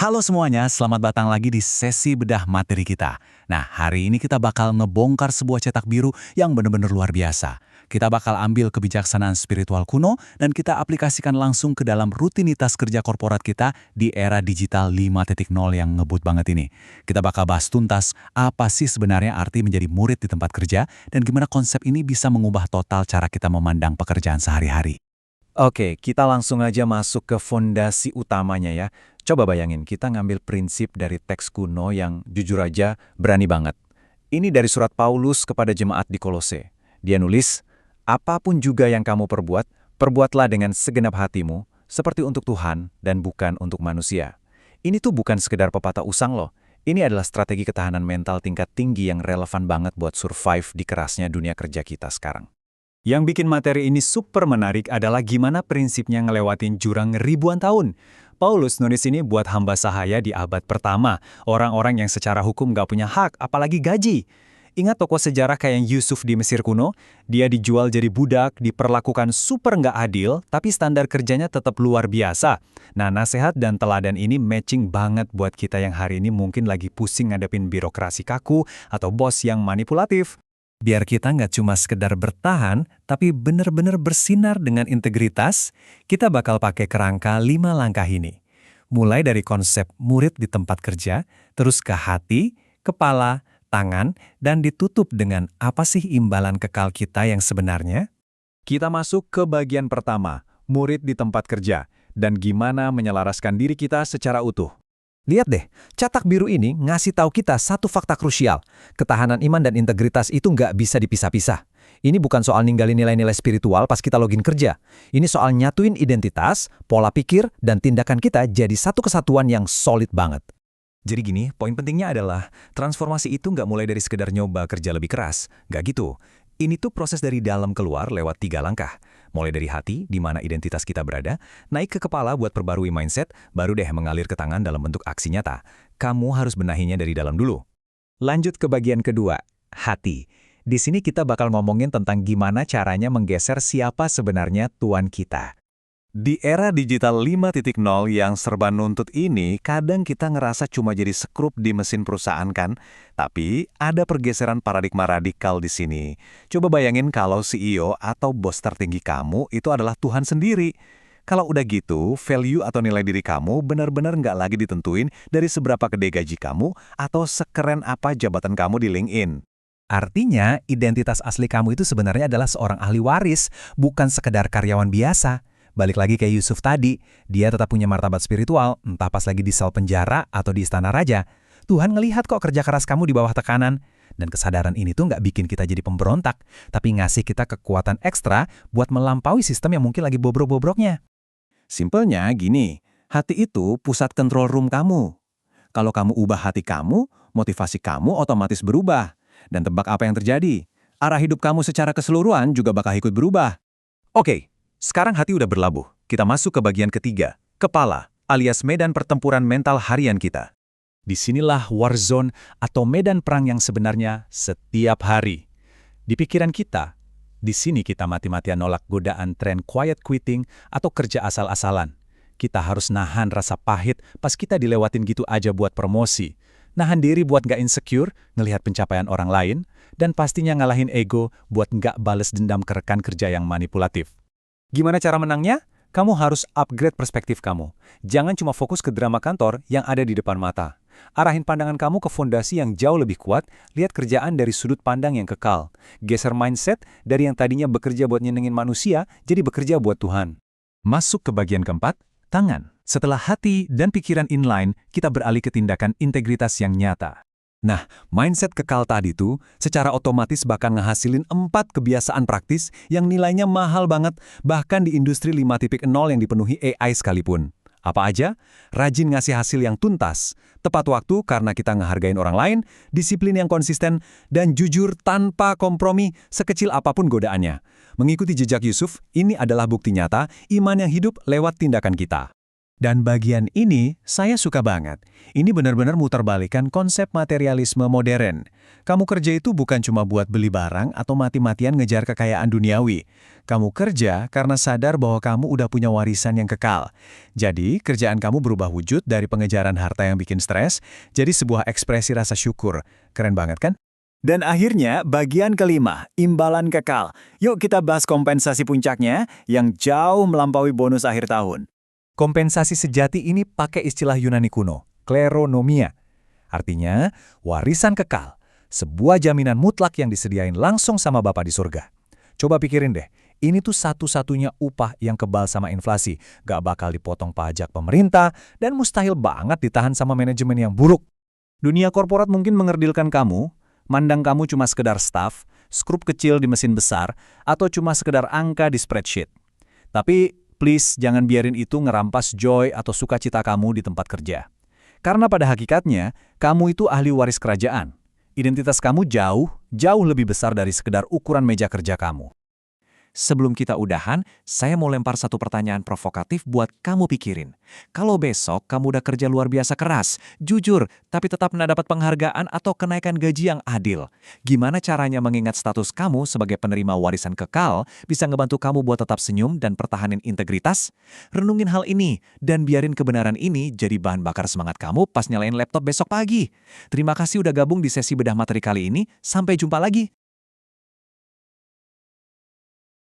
Halo semuanya, selamat datang lagi di sesi bedah materi kita. Nah, hari ini kita bakal ngebongkar sebuah cetak biru yang benar-benar luar biasa. Kita bakal ambil kebijaksanaan spiritual kuno dan kita aplikasikan langsung ke dalam rutinitas kerja korporat kita di era digital 5.0 yang ngebut banget ini. Kita bakal bahas tuntas apa sih sebenarnya arti menjadi murid di tempat kerja dan gimana konsep ini bisa mengubah total cara kita memandang pekerjaan sehari-hari. Oke, kita langsung aja masuk ke fondasi utamanya ya. Coba bayangin, kita ngambil prinsip dari teks kuno yang jujur aja berani banget. Ini dari surat Paulus kepada jemaat di Kolose. Dia nulis, apapun juga yang kamu perbuat, perbuatlah dengan segenap hatimu, seperti untuk Tuhan dan bukan untuk manusia. Ini tuh bukan sekedar pepatah usang loh. Ini adalah strategi ketahanan mental tingkat tinggi yang relevan banget buat survive di kerasnya dunia kerja kita sekarang. Yang bikin materi ini super menarik adalah gimana prinsipnya ngelewatin jurang ribuan tahun. Paulus nulis ini buat hamba sahaya di abad pertama, orang-orang yang secara hukum gak punya hak, apalagi gaji. Ingat tokoh sejarah kayak Yusuf di Mesir kuno? Dia dijual jadi budak, diperlakukan super nggak adil, tapi standar kerjanya tetap luar biasa. Nah, nasihat dan teladan ini matching banget buat kita yang hari ini mungkin lagi pusing ngadepin birokrasi kaku atau bos yang manipulatif. Biar kita nggak cuma sekedar bertahan, tapi benar-benar bersinar dengan integritas, kita bakal pakai kerangka 5 langkah ini. Mulai dari konsep murid di tempat kerja, terus ke hati, kepala, tangan, dan ditutup dengan apa sih imbalan kekal kita yang sebenarnya? Kita masuk ke bagian pertama, murid di tempat kerja, dan gimana menyelaraskan diri kita secara utuh. Lihat deh, cetak biru ini ngasih tahu kita satu fakta krusial. Ketahanan iman dan integritas itu nggak bisa dipisah-pisah. Ini bukan soal ninggalin nilai-nilai spiritual pas kita login kerja. Ini soal nyatuin identitas, pola pikir, dan tindakan kita jadi satu kesatuan yang solid banget. Jadi gini, poin pentingnya adalah transformasi itu nggak mulai dari sekedar nyoba kerja lebih keras. Nggak gitu. Ini tuh proses dari dalam keluar lewat 3 langkah. Mulai dari hati, di mana identitas kita berada, naik ke kepala buat perbarui mindset, baru deh mengalir ke tangan dalam bentuk aksi nyata. Kamu harus benahinya dari dalam dulu. Lanjut ke bagian kedua, hati. Di sini kita bakal ngomongin tentang gimana caranya menggeser siapa sebenarnya tuan kita. Di era digital 5.0 yang serba nuntut ini, kadang kita ngerasa cuma jadi sekrup di mesin perusahaan kan? Tapi ada pergeseran paradigma radikal di sini. Coba bayangin kalau CEO atau bos tertinggi kamu itu adalah Tuhan sendiri. Kalau udah gitu, value atau nilai diri kamu benar-benar nggak lagi ditentuin dari seberapa gede gaji kamu atau sekeren apa jabatan kamu di LinkedIn. Artinya, identitas asli kamu itu sebenarnya adalah seorang ahli waris, bukan sekedar karyawan biasa. Balik lagi kayak Yusuf tadi, dia tetap punya martabat spiritual, entah pas lagi di sel penjara atau di istana raja. Tuhan ngelihat kok kerja keras kamu di bawah tekanan. Dan kesadaran ini tuh nggak bikin kita jadi pemberontak, tapi ngasih kita kekuatan ekstra buat melampaui sistem yang mungkin lagi bobrok-bobroknya. Simpelnya gini, hati itu pusat control room kamu. Kalau kamu ubah hati kamu, motivasi kamu otomatis berubah. Dan tebak apa yang terjadi? Arah hidup kamu secara keseluruhan juga bakal ikut berubah. Oke. Sekarang hati udah berlabuh, kita masuk ke bagian ketiga, kepala, alias medan pertempuran mental harian kita. Disinilah war zone atau medan perang yang sebenarnya setiap hari. Di pikiran kita, di sini kita mati-matian nolak godaan tren quiet quitting atau kerja asal-asalan. Kita harus nahan rasa pahit pas kita dilewatin gitu aja buat promosi. Nahan diri buat nggak insecure, ngelihat pencapaian orang lain, dan pastinya ngalahin ego buat nggak bales dendam ke rekan kerja yang manipulatif. Gimana cara menangnya? Kamu harus upgrade perspektif kamu. Jangan cuma fokus ke drama kantor yang ada di depan mata. Arahin pandangan kamu ke fondasi yang jauh lebih kuat, lihat kerjaan dari sudut pandang yang kekal. Geser mindset dari yang tadinya bekerja buat nyenengin manusia, jadi bekerja buat Tuhan. Masuk ke bagian keempat, tangan. Setelah hati dan pikiran inline, kita beralih ke tindakan integritas yang nyata. Nah, mindset kekal tadi tuh secara otomatis bakal ngehasilin 4 kebiasaan praktis yang nilainya mahal banget, bahkan di industri 5.0 yang dipenuhi AI sekalipun. Apa aja? Rajin ngasih hasil yang tuntas, tepat waktu karena kita ngehargain orang lain, disiplin yang konsisten, dan jujur tanpa kompromi sekecil apapun godaannya. Mengikuti jejak Yusuf, ini adalah bukti nyata iman yang hidup lewat tindakan kita. Dan bagian ini saya suka banget. Ini benar-benar muterbalikan konsep materialisme modern. Kamu kerja itu bukan cuma buat beli barang atau mati-matian ngejar kekayaan duniawi. Kamu kerja karena sadar bahwa kamu udah punya warisan yang kekal. Jadi, kerjaan kamu berubah wujud dari pengejaran harta yang bikin stres, jadi sebuah ekspresi rasa syukur. Keren banget kan? Dan akhirnya, bagian kelima, imbalan kekal. Yuk kita bahas kompensasi puncaknya yang jauh melampaui bonus akhir tahun. Kompensasi sejati ini pakai istilah Yunani kuno, kleronomia. Artinya, warisan kekal, sebuah jaminan mutlak yang disediain langsung sama Bapa di surga. Coba pikirin deh, ini tuh satu-satunya upah yang kebal sama inflasi, gak bakal dipotong pajak pemerintah, dan mustahil banget ditahan sama manajemen yang buruk. Dunia korporat mungkin mengerdilkan kamu, mandang kamu cuma sekedar staff, skrup kecil di mesin besar, atau cuma sekedar angka di spreadsheet. Tapi, please jangan biarin itu ngerampas joy atau sukacita kamu di tempat kerja. Karena pada hakikatnya, kamu itu ahli waris kerajaan. Identitas kamu jauh lebih besar dari sekedar ukuran meja kerja kamu. Sebelum kita udahan, saya mau lempar satu pertanyaan provokatif buat kamu pikirin. Kalau besok kamu udah kerja luar biasa keras, jujur, tapi tetap nggak dapat penghargaan atau kenaikan gaji yang adil, gimana caranya mengingat status kamu sebagai penerima warisan kekal bisa ngebantu kamu buat tetap senyum dan pertahanin integritas? Renungin hal ini, dan biarin kebenaran ini jadi bahan bakar semangat kamu pas nyalain laptop besok pagi. Terima kasih udah gabung di sesi bedah materi kali ini, sampai jumpa lagi.